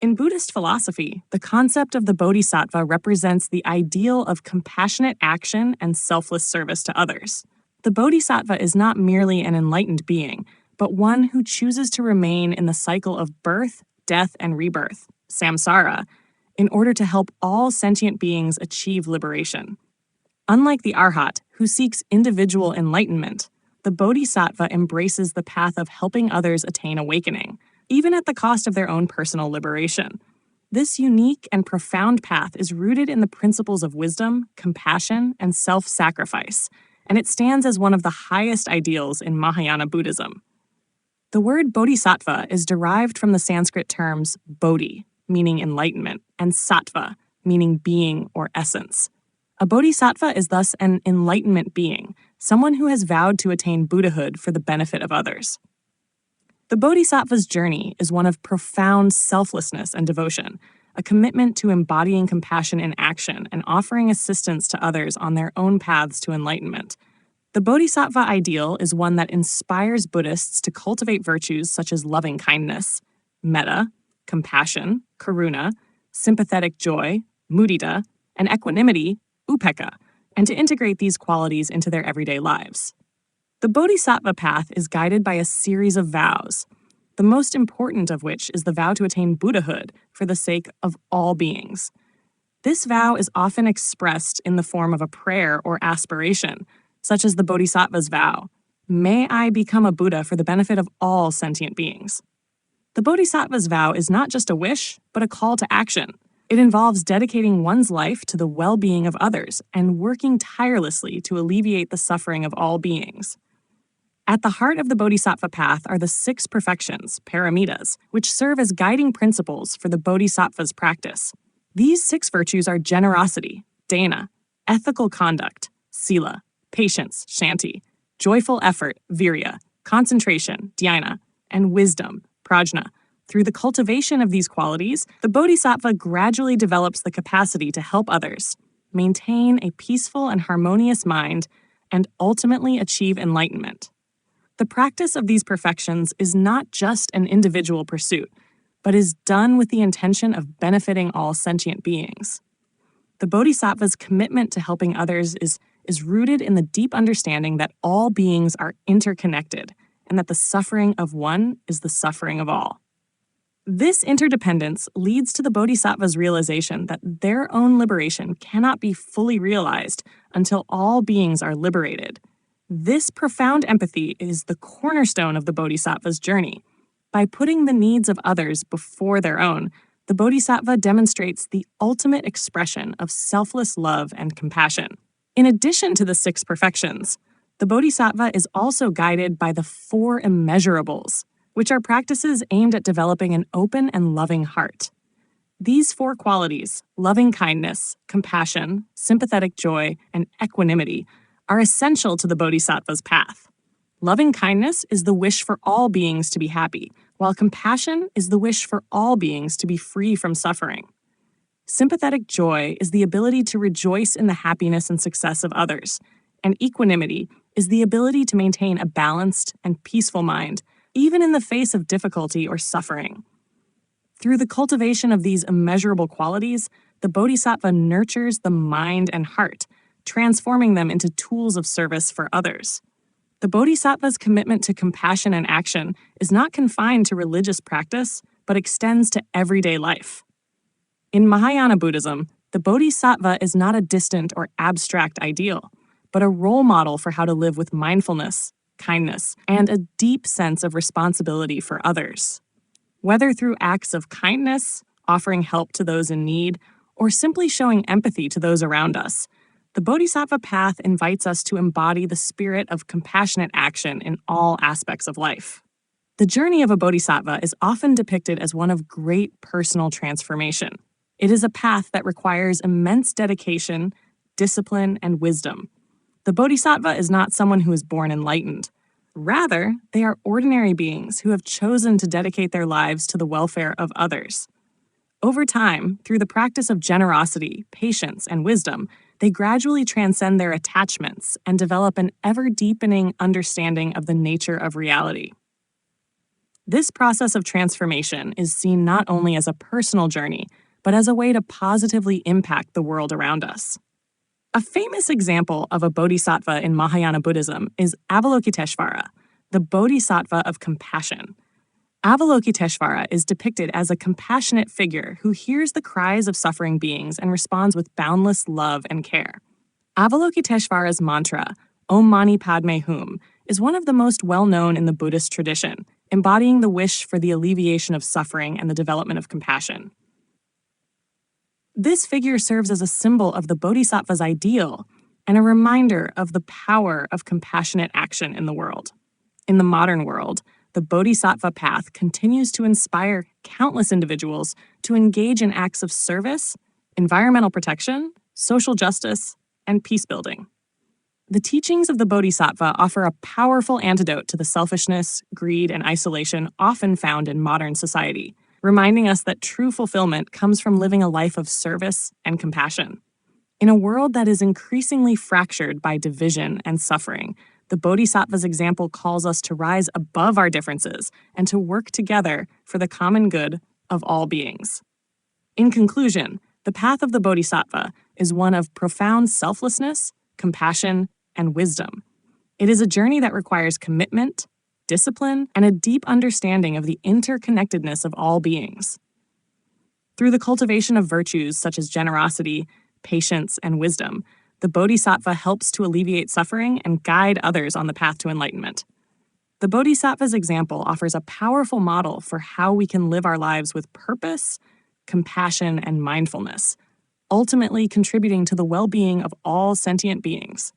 In Buddhist philosophy, the concept of the Bodhisattva represents the ideal of compassionate action and selfless service to others. The Bodhisattva is not merely an enlightened being, but one who chooses to remain in the cycle of birth, death, and rebirth, Samsara, in order to help all sentient beings achieve liberation. Unlike the Arhat, who seeks individual enlightenment, the Bodhisattva embraces the path of helping others attain awakening, even at the cost of their own personal liberation. This unique and profound path is rooted in the principles of wisdom, compassion, and self-sacrifice, and it stands as one of the highest ideals in Mahayana Buddhism. The word bodhisattva is derived from the Sanskrit terms bodhi, meaning enlightenment, and sattva, meaning being or essence. A bodhisattva is thus an enlightenment being, someone who has vowed to attain Buddhahood for the benefit of others. The bodhisattva's journey is one of profound selflessness and devotion, a commitment to embodying compassion in action and offering assistance to others on their own paths to enlightenment. The bodhisattva ideal is one that inspires Buddhists to cultivate virtues such as loving kindness, metta, compassion, karuna, sympathetic joy, mudita, and equanimity, upekkha, and to integrate these qualities into their everyday lives. The bodhisattva path is guided by a series of vows, the most important of which is the vow to attain Buddhahood for the sake of all beings. This vow is often expressed in the form of a prayer or aspiration, such as the Bodhisattva's vow, "May I become a Buddha for the benefit of all sentient beings." The Bodhisattva's vow is not just a wish, but a call to action. It involves dedicating one's life to the well-being of others and working tirelessly to alleviate the suffering of all beings. At the heart of the Bodhisattva path are the 6 perfections, paramitas, which serve as guiding principles for the Bodhisattva's practice. These 6 virtues are generosity, dana, ethical conduct, sila, patience, shanti, joyful effort, virya, concentration, dhyana, and wisdom, prajna. Through the cultivation of these qualities, the Bodhisattva gradually develops the capacity to help others, maintain a peaceful and harmonious mind, and ultimately achieve enlightenment. The practice of these perfections is not just an individual pursuit, but is done with the intention of benefiting all sentient beings. The Bodhisattva's commitment to helping others is rooted in the deep understanding that all beings are interconnected and that the suffering of one is the suffering of all. This interdependence leads to the Bodhisattva's realization that their own liberation cannot be fully realized until all beings are liberated. This profound empathy is the cornerstone of the Bodhisattva's journey. By putting the needs of others before their own, the Bodhisattva demonstrates the ultimate expression of selfless love and compassion. In addition to the 6 perfections, the Bodhisattva is also guided by the 4 immeasurables, which are practices aimed at developing an open and loving heart. These 4 qualities, loving kindness, compassion, sympathetic joy, and equanimity, are essential to the Bodhisattva's path. Loving kindness is the wish for all beings to be happy, while compassion is the wish for all beings to be free from suffering. Sympathetic joy is the ability to rejoice in the happiness and success of others, and equanimity is the ability to maintain a balanced and peaceful mind, even in the face of difficulty or suffering. Through the cultivation of these immeasurable qualities, the Bodhisattva nurtures the mind and heart, transforming them into tools of service for others. The Bodhisattva's commitment to compassion and action is not confined to religious practice, but extends to everyday life. In Mahayana Buddhism, the Bodhisattva is not a distant or abstract ideal, but a role model for how to live with mindfulness, kindness, and a deep sense of responsibility for others. Whether through acts of kindness, offering help to those in need, or simply showing empathy to those around us, the Bodhisattva path invites us to embody the spirit of compassionate action in all aspects of life. The journey of a Bodhisattva is often depicted as one of great personal transformation. It is a path that requires immense dedication, discipline, and wisdom. The Bodhisattva is not someone who is born enlightened. Rather, they are ordinary beings who have chosen to dedicate their lives to the welfare of others. Over time, through the practice of generosity, patience, and wisdom, they gradually transcend their attachments and develop an ever-deepening understanding of the nature of reality. This process of transformation is seen not only as a personal journey, but as a way to positively impact the world around us. A famous example of a bodhisattva in Mahayana Buddhism is Avalokiteshvara, the bodhisattva of compassion. Avalokiteshvara is depicted as a compassionate figure who hears the cries of suffering beings and responds with boundless love and care. Avalokiteshvara's mantra, Om Mani Padme Hum, is one of the most well-known in the Buddhist tradition, embodying the wish for the alleviation of suffering and the development of compassion. This figure serves as a symbol of the bodhisattva's ideal and a reminder of the power of compassionate action in the world. In the modern world, the bodhisattva path continues to inspire countless individuals to engage in acts of service, environmental protection, social justice, and peace building. The teachings of the bodhisattva offer a powerful antidote to the selfishness, greed, and isolation often found in modern society, reminding us that true fulfillment comes from living a life of service and compassion. In a world that is increasingly fractured by division and suffering, the Bodhisattva's example calls us to rise above our differences and to work together for the common good of all beings. In conclusion, the path of the Bodhisattva is one of profound selflessness, compassion, and wisdom. It is a journey that requires commitment, discipline, and a deep understanding of the interconnectedness of all beings. Through the cultivation of virtues such as generosity, patience, and wisdom, the Bodhisattva helps to alleviate suffering and guide others on the path to enlightenment. The Bodhisattva's example offers a powerful model for how we can live our lives with purpose, compassion, and mindfulness, ultimately contributing to the well-being of all sentient beings.